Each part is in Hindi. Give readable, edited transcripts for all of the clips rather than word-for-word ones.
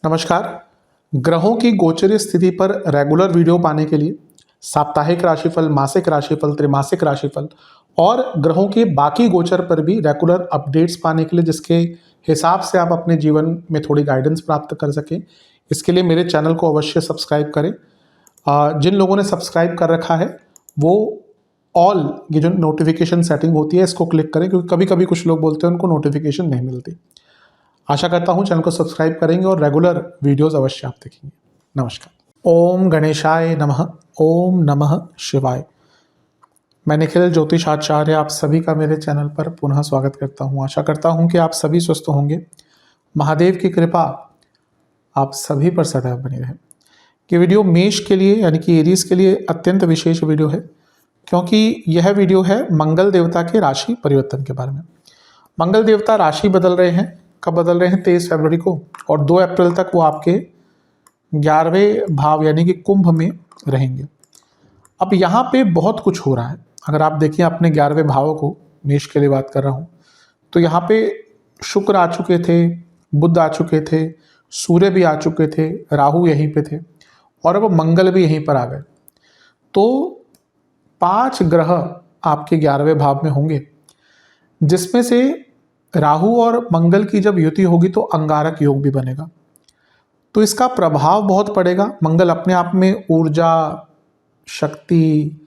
नमस्कार। ग्रहों की गोचरीय स्थिति पर रेगुलर वीडियो पाने के लिए साप्ताहिक राशिफल, मासिक राशिफल, त्रैमासिक राशिफल और ग्रहों के बाकी गोचर पर भी रेगुलर अपडेट्स पाने के लिए, जिसके हिसाब से आप अपने जीवन में थोड़ी गाइडेंस प्राप्त कर सकें, इसके लिए मेरे चैनल को अवश्य सब्सक्राइब करें। जिन लोगों ने सब्सक्राइब कर रखा है वो ऑल ये जो नोटिफिकेशन सेटिंग होती है इसको क्लिक करें, क्योंकि कभी कभी कुछ लोग बोलते हैं उनको नोटिफिकेशन नहीं मिलती। आशा करता हूं चैनल को सब्सक्राइब करेंगे और रेगुलर वीडियोस अवश्य आप देखेंगे। नमस्कार। ओम गणेशाय नमः। ओम नमः शिवाय। मैं निखिल ज्योतिषाचार्य आप सभी का मेरे चैनल पर पुनः स्वागत करता हूं। आशा करता हूं कि आप सभी स्वस्थ होंगे। महादेव की कृपा आप सभी पर सदैव बनी रहे। ये वीडियो मेष के लिए यानी कि एरीज के लिए अत्यंत विशेष वीडियो है, क्योंकि यह वीडियो है मंगल देवता के राशि परिवर्तन के बारे में। मंगल देवता राशि बदल रहे हैं। कब बदल रहे हैं? 23 फरवरी को, और 2 अप्रैल तक वो आपके 11वें भाव यानी कि कुंभ में रहेंगे। अब यहाँ पे बहुत कुछ हो रहा है। अगर आप देखिए अपने 11वें भाव को, मेष के लिए बात कर रहा हूँ, तो यहाँ पे शुक्र आ चुके थे, बुध आ चुके थे, सूर्य भी आ चुके थे, राहु यहीं पे थे और अब मंगल भी यहीं पर आ गए। तो 5 ग्रह आपके 11वें भाव में होंगे, जिसमें से राहु और मंगल की जब युति होगी तो अंगारक योग भी बनेगा। तो इसका प्रभाव बहुत पड़ेगा। मंगल अपने आप में ऊर्जा, शक्ति,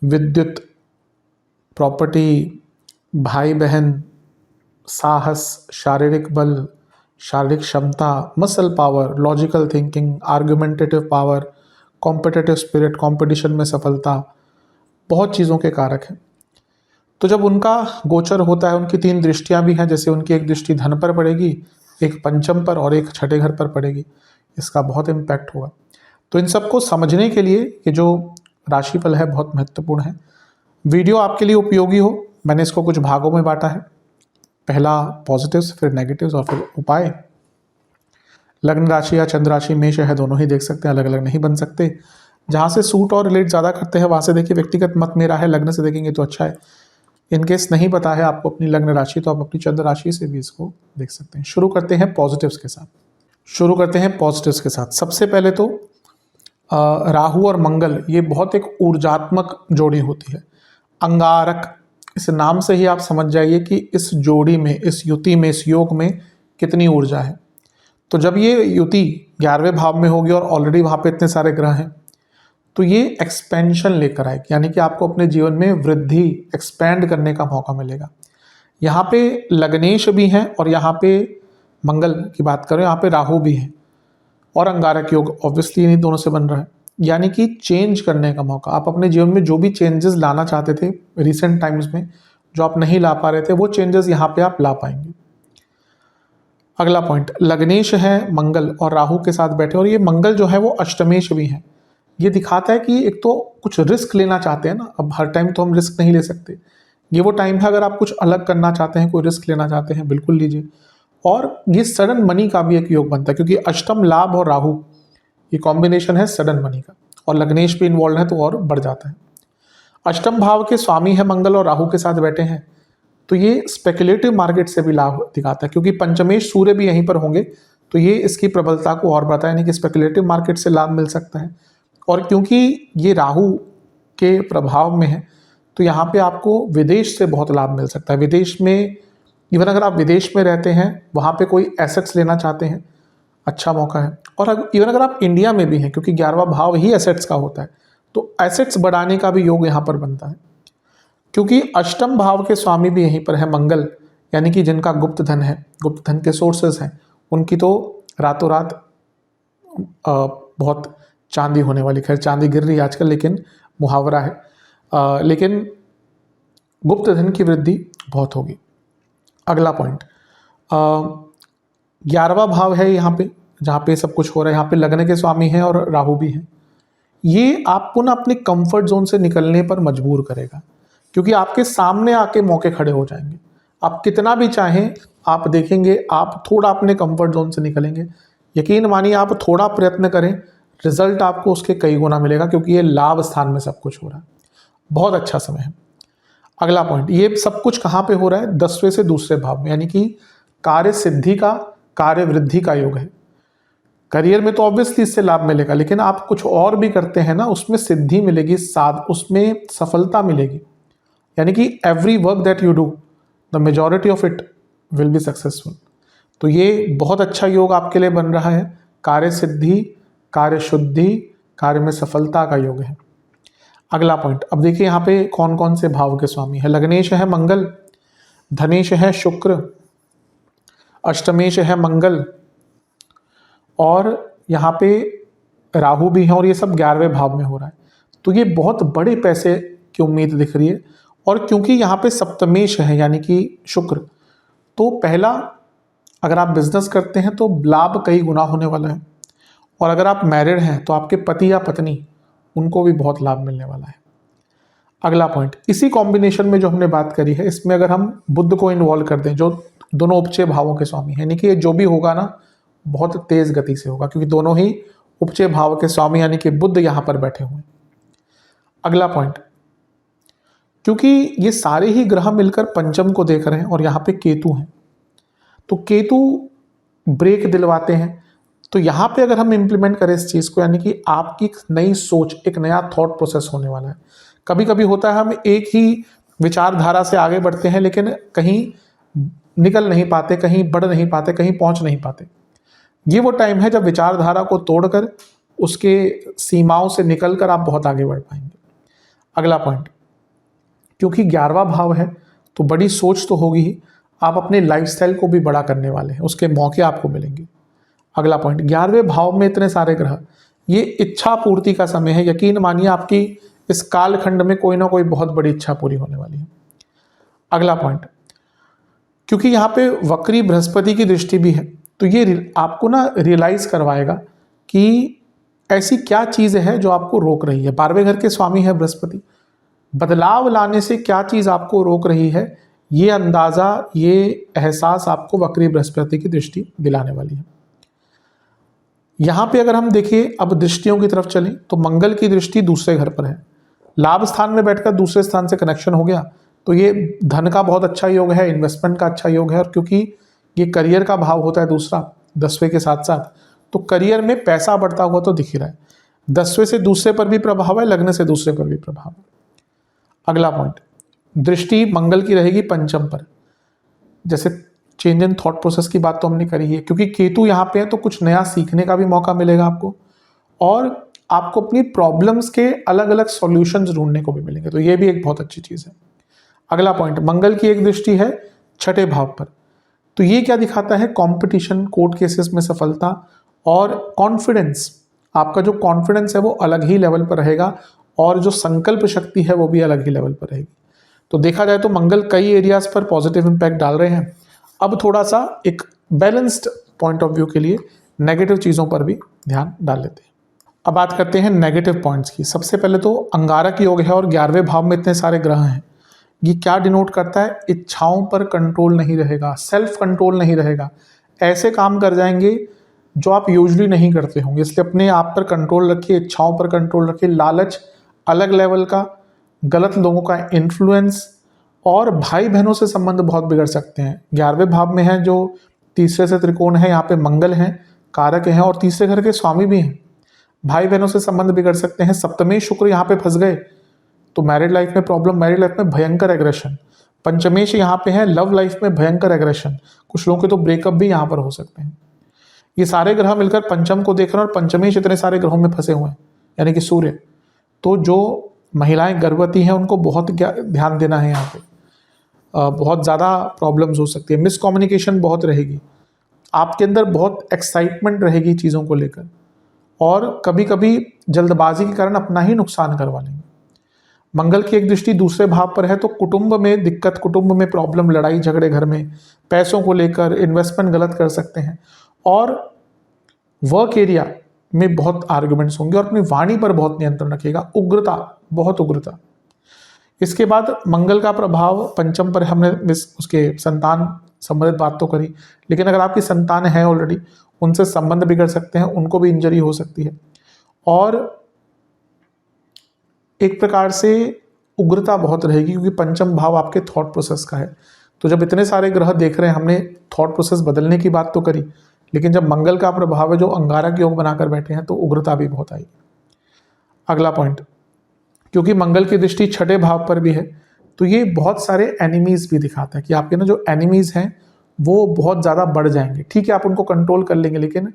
विद्युत, प्रॉपर्टी, भाई बहन, साहस, शारीरिक बल, शारीरिक क्षमता, muscle power, logical thinking, argumentative power, competitive spirit, competition में सफलता, बहुत चीज़ों के कारक हैं। तो जब उनका गोचर होता है, उनकी 3 दृष्टियां भी हैं, जैसे उनकी एक दृष्टि धन पर पड़ेगी, एक पंचम पर और एक छठे घर पर पड़ेगी, इसका बहुत इम्पैक्ट होगा। तो इन सबको समझने के लिए ये जो राशिफल है बहुत महत्वपूर्ण है। वीडियो आपके लिए उपयोगी हो, मैंने इसको कुछ भागों में बांटा है। पहला पॉजिटिव्स, फिर नेगेटिव्स और फिर उपाय। लग्न राशि या चंद्र राशि मेष है, दोनों ही देख सकते हैं, अलग अलग नहीं बन सकते। जहाँ से सूट और रिलेट ज़्यादा करते हैं वहाँ से देखिए। व्यक्तिगत मत मेरा है, लग्न से देखेंगे तो अच्छा है। इनकेस नहीं पता है आपको अपनी लग्न राशि, तो आप अपनी चंद्र राशि से भी इसको देख सकते हैं। शुरू करते हैं पॉजिटिव्स के साथ। सबसे पहले तो राहु और मंगल, ये बहुत एक ऊर्जात्मक जोड़ी होती है। अंगारक, इस नाम से ही आप समझ जाइए कि इस जोड़ी में, इस युति में, इस योग में कितनी ऊर्जा है। तो जब ये युति 11वें भाव में होगी और ऑलरेडी वहाँ पे इतने सारे ग्रह हैं, तो ये एक्सपेंशन लेकर आएगी, यानी कि आपको अपने जीवन में वृद्धि, एक्सपैंड करने का मौका मिलेगा। यहाँ पे लग्नेश भी हैं और यहाँ पे मंगल की बात करें, यहाँ पे राहु भी है और अंगारक योग ऑब्वियसली इन्हीं दोनों से बन रहा है। यानी कि चेंज करने का मौका, आप अपने जीवन में जो भी चेंजेस लाना चाहते थे रिसेंट टाइम्स में, जो आप नहीं ला पा रहे थे, वो चेंजेस यहाँ पे आप ला पाएंगे। अगला पॉइंट, लग्नेश है मंगल और राहु के साथ बैठे, और ये मंगल जो है वो अष्टमेश भी है। ये दिखाता है कि एक तो कुछ रिस्क लेना चाहते हैं ना, अब हर टाइम तो हम रिस्क नहीं ले सकते। ये वो टाइम है, अगर आप कुछ अलग करना चाहते हैं, कोई रिस्क लेना चाहते हैं, बिल्कुल लीजिए। और ये सडन मनी का भी एक योग बनता है, क्योंकि अष्टम लाभ और राहु ये कॉम्बिनेशन है सडन मनी का, और लग्नेश भी इन्वॉल्व है तो और बढ़ जाता है। अष्टम भाव के स्वामी है मंगल और राहु के साथ बैठे हैं, तो ये स्पेकुलेटिव मार्केट से भी लाभ दिखाता है, क्योंकि पंचमेश सूर्य भी यहीं पर होंगे, तो ये इसकी प्रबलता को और बढ़ाता है, यानी कि स्पेकुलेटिव मार्केट से लाभ मिल सकता है। और क्योंकि ये राहु के प्रभाव में है, तो यहाँ पे आपको विदेश से बहुत लाभ मिल सकता है। विदेश में, इवन अगर आप विदेश में रहते हैं, वहाँ पे कोई एसेट्स लेना चाहते हैं, अच्छा मौका है। और इवन अगर आप इंडिया में भी हैं, क्योंकि 11वां भाव ही एसेट्स का होता है, तो एसेट्स बढ़ाने का भी योग यहाँ पर बनता है। क्योंकि अष्टम भाव के स्वामी भी यहीं पर है मंगल, यानी कि जिनका गुप्त धन है, गुप्त धन के सोर्सेज हैं, उनकी तो रातों रात बहुत चांदी होने वाली। खैर चांदी गिर रही है आजकल, लेकिन मुहावरा है। लेकिन गुप्त धन की वृद्धि बहुत होगी। अगला पॉइंट, 11वां भाव है यहाँ पे, जहाँ पे सब कुछ हो रहा है। यहाँ पे लग्न के स्वामी हैं और राहु भी हैं। ये आपको ना अपने कंफर्ट जोन से निकलने पर मजबूर करेगा, क्योंकि आपके सामने आके मौके खड़े हो जाएंगे। आप कितना भी चाहें, आप देखेंगे आप थोड़ा अपने कंफर्ट जोन से निकलेंगे। यकीन मानिए, आप थोड़ा प्रयत्न करें, रिजल्ट आपको उसके कई गुना मिलेगा, क्योंकि ये लाभ स्थान में सब कुछ हो रहा है। बहुत अच्छा समय है। अगला पॉइंट, ये सब कुछ कहाँ पे हो रहा है? 10वें से दूसरे भाव में, यानी कि कार्य सिद्धि का, कार्य वृद्धि का योग है। करियर में तो ऑब्वियसली इससे लाभ मिलेगा, लेकिन आप कुछ और भी करते हैं ना, उसमें सिद्धि मिलेगी, साथ उसमें सफलता मिलेगी। यानी कि every work that you do, the majority of it will be successful. तो ये बहुत अच्छा योग आपके लिए बन रहा है। कार्य सिद्धि, कार्य शुद्धि, कार्य में सफलता का योग है। अगला पॉइंट, अब देखिए यहाँ पे कौन कौन से भाव के स्वामी है। लग्नेश है मंगल, धनेश है शुक्र, अष्टमेश है मंगल, और यहाँ पे राहु भी है, और ये सब 11वें भाव में हो रहा है। तो ये बहुत बड़े पैसे की उम्मीद दिख रही है। और क्योंकि यहाँ पे सप्तमेश है यानी कि शुक्र, तो पहला, अगर आप बिजनेस करते हैं तो लाभ कई गुना होने वाला है। और अगर आप मैरिड हैं तो आपके पति या पत्नी, उनको भी बहुत लाभ मिलने वाला है। अगला पॉइंट, इसी कॉम्बिनेशन में जो हमने बात करी है, इसमें अगर हम बुध को इन्वॉल्व कर दें, जो दोनों उपचय भावों के स्वामी हैं, यानी कि ये जो भी होगा ना बहुत तेज गति से होगा, क्योंकि दोनों ही उपचय भाव के स्वामी यानी कि बुध यहां पर बैठे हुए हैं। अगला पॉइंट, क्योंकि ये सारे ही ग्रह मिलकर पंचम को देख रहे हैं और यहाँ पे केतु हैं, तो केतु ब्रेक दिलवाते हैं। तो यहाँ पे अगर हम इंप्लीमेंट करें इस चीज़ को, यानी कि आपकी एक नई सोच, एक नया थॉट प्रोसेस होने वाला है। कभी कभी होता है हम एक ही विचारधारा से आगे बढ़ते हैं, लेकिन कहीं निकल नहीं पाते, कहीं बढ़ नहीं पाते, कहीं पहुंच नहीं पाते। ये वो टाइम है जब विचारधारा को तोड़कर, उसके सीमाओं से निकलकर आप बहुत आगे बढ़ पाएंगे। अगला पॉइंट, क्योंकि 11वां भाव है तो बड़ी सोच तो होगी ही, आप अपने लाइफस्टाइल को भी बड़ा करने वाले हैं, उसके मौके आपको मिलेंगे। अगला पॉइंट, 11वें भाव में इतने सारे ग्रह, ये इच्छा पूर्ति का समय है। यकीन मानिए आपकी इस कालखंड में कोई ना कोई बहुत बड़ी इच्छा पूरी होने वाली है। अगला पॉइंट, क्योंकि यहाँ पे वक्री बृहस्पति की दृष्टि भी है, तो ये आपको ना रियलाइज करवाएगा कि ऐसी क्या चीज़ है जो आपको रोक रही है। 12वें घर के स्वामी है बृहस्पति, बदलाव लाने से क्या चीज़ आपको रोक रही है, ये अंदाज़ा, ये एहसास आपको वक्री बृहस्पति की दृष्टि दिलाने वाली है। यहाँ पे अगर हम देखिए, अब दृष्टियों की तरफ चलें, तो मंगल की दृष्टि दूसरे घर पर है, लाभ स्थान में बैठकर दूसरे स्थान से कनेक्शन हो गया, तो ये धन का बहुत अच्छा योग है, इन्वेस्टमेंट का अच्छा योग है। और क्योंकि ये करियर का भाव होता है दूसरा 10वें के साथ साथ, तो करियर में पैसा बढ़ता हुआ तो दिख ही रहा है। 10वें से दूसरे पर भी प्रभाव है, लग्न से दूसरे पर भी प्रभाव है। अगला पॉइंट, दृष्टि मंगल की रहेगी पंचम पर। जैसे चेंज इन थॉट प्रोसेस की बात तो हमने करी है, क्योंकि केतु यहाँ पे है तो कुछ नया सीखने का भी मौका मिलेगा आपको, और आपको अपनी प्रॉब्लम्स के अलग अलग सॉल्यूशंस ढूंढने को भी मिलेंगे, तो ये भी एक बहुत अच्छी चीज़ है। अगला पॉइंट, मंगल की एक दृष्टि है 6ठे भाव पर, तो ये क्या दिखाता है, कंपटीशन, कोर्ट केसेस में सफलता और कॉन्फिडेंस। आपका जो कॉन्फिडेंस है वो अलग ही लेवल पर रहेगा, और जो संकल्प शक्ति है वो भी अलग ही लेवल पर रहेगी। तो देखा जाए तो मंगल कई एरियाज पर पॉजिटिव इंपैक्ट डाल रहे हैं। अब थोड़ा सा एक बैलेंस्ड पॉइंट ऑफ व्यू के लिए नेगेटिव चीज़ों पर भी ध्यान डाल लेते हैं। अब बात करते हैं नेगेटिव पॉइंट्स की। सबसे पहले तो अंगारक योग है और 11वें भाव में इतने सारे ग्रह हैं। ये क्या डिनोट करता है, इच्छाओं पर कंट्रोल नहीं रहेगा, सेल्फ कंट्रोल नहीं रहेगा, ऐसे काम कर जाएंगे जो आप यूजुअली नहीं करते होंगे। इसलिए अपने आप पर कंट्रोल रखिए, इच्छाओं पर कंट्रोल रखिए। लालच अलग लेवल का, गलत लोगों का इन्फ्लुएंस, और भाई बहनों से संबंध बहुत बिगड़ सकते हैं। 11वें भाव में है जो तीसरे से त्रिकोण है, यहाँ पे मंगल हैं, कारक हैं, और तीसरे घर के स्वामी भी हैं। भाई बहनों से संबंध बिगड़ सकते हैं। सप्तमेश शुक्र यहाँ पे फंस गए तो मैरिड लाइफ में प्रॉब्लम, मैरिड लाइफ में भयंकर एग्रेशन। पंचमेश यहाँ पे है, लव लाइफ में भयंकर एग्रेशन, कुछ लोगों के तो ब्रेकअप भी यहाँ पर हो सकते हैं। ये सारे ग्रह मिलकर पंचम को देख रहे हैं, और पंचमेश इतने सारे ग्रहों में फंसे हुए हैं, यानी कि सूर्य। तो जो महिलाएं गर्भवती हैं उनको बहुत ध्यान देना है। यहाँ पे बहुत ज़्यादा प्रॉब्लम्स हो सकती है, मिसकम्युनिकेशन बहुत रहेगी, आपके अंदर बहुत एक्साइटमेंट रहेगी चीज़ों को लेकर, और कभी कभी जल्दबाजी के कारण अपना ही नुकसान करवा लेंगे। मंगल की एक दृष्टि दूसरे भाव पर है, तो कुटुंब में दिक्कत, कुटुंब में प्रॉब्लम, लड़ाई झगड़े घर में, पैसों को लेकर इन्वेस्टमेंट गलत कर सकते हैं, और वर्क एरिया में बहुत आर्गुमेंट्स होंगे। और अपनी वाणी पर बहुत नियंत्रण रखिएगा, उग्रता, बहुत उग्रता। इसके बाद मंगल का प्रभाव पंचम पर, हमने उसके संतान संबंधित बात तो करी, लेकिन अगर आपकी संतान है ऑलरेडी, उनसे संबंध बिगड़ सकते हैं, उनको भी इंजरी हो सकती है, और एक प्रकार से उग्रता बहुत रहेगी, क्योंकि पंचम भाव आपके थॉट प्रोसेस का है। तो जब इतने सारे ग्रह देख रहे हैं, हमने थॉट प्रोसेस बदलने की बात तो करी, लेकिन जब मंगल का प्रभाव है जो अंगारक योग बनाकर बैठे हैं तो उग्रता भी बहुत आई। अगला पॉइंट, क्योंकि मंगल की दृष्टि छठे भाव पर भी है तो ये बहुत सारे एनिमीज भी दिखाता है कि आपके ना जो एनिमीज हैं वो बहुत ज़्यादा बढ़ जाएंगे। ठीक है, आप उनको कंट्रोल कर लेंगे, लेकिन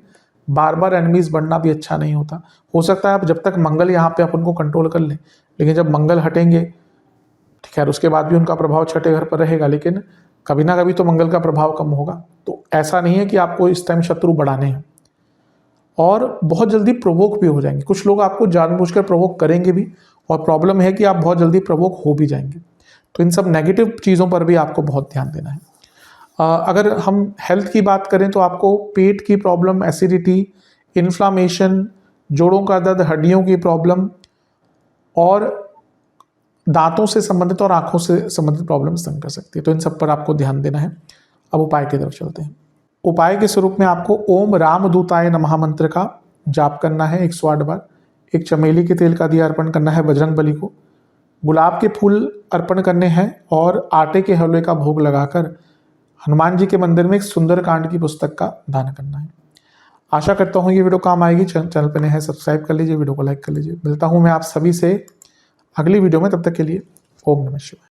बार बार एनिमीज बढ़ना भी अच्छा नहीं होता। हो सकता है आप जब तक मंगल यहाँ पे आप उनको कंट्रोल कर लें, लेकिन जब मंगल हटेंगे, ठीक है, उसके बाद भी उनका प्रभाव छठे घर पर रहेगा, लेकिन कभी ना कभी तो मंगल का प्रभाव कम होगा। तो ऐसा नहीं है कि आपको इस टाइम शत्रु बढ़ाने हैं, और बहुत जल्दी प्रोवोक भी हो जाएंगे। कुछ लोग आपको जानबूझकर प्रोवोक करेंगे भी, और प्रॉब्लम है कि आप बहुत जल्दी प्रोवोक हो भी जाएंगे। तो इन सब नेगेटिव चीज़ों पर भी आपको बहुत ध्यान देना है। अगर हम हेल्थ की बात करें तो आपको पेट की प्रॉब्लम, एसिडिटी, इन्फ्लामेशन, जोड़ों का दर्द, हड्डियों की प्रॉब्लम और दांतों से संबंधित और आंखों से संबंधित प्रॉब्लम तंग कर सकती है। तो इन सब पर आपको ध्यान देना है। अब उपाय की तरफ चलते हैं। उपाय के स्वरूप में आपको ओम रामदूताय नमः मंत्र का जाप करना है 108 बार। एक चमेली के तेल का दिया अर्पण करना है बजरंग बली को। गुलाब के फूल अर्पण करने हैं और आटे के हलवे का भोग लगाकर हनुमान जी के मंदिर में एक सुंदर कांड की पुस्तक का दान करना है। आशा करता हूँ ये वीडियो काम आएगी। चैनल पर नए हैं सब्सक्राइब कर लीजिए, वीडियो को लाइक कर लीजिए। मिलता हूँ मैं आप सभी से अगली वीडियो में, तब तक के लिए ओम नमः शिवाय।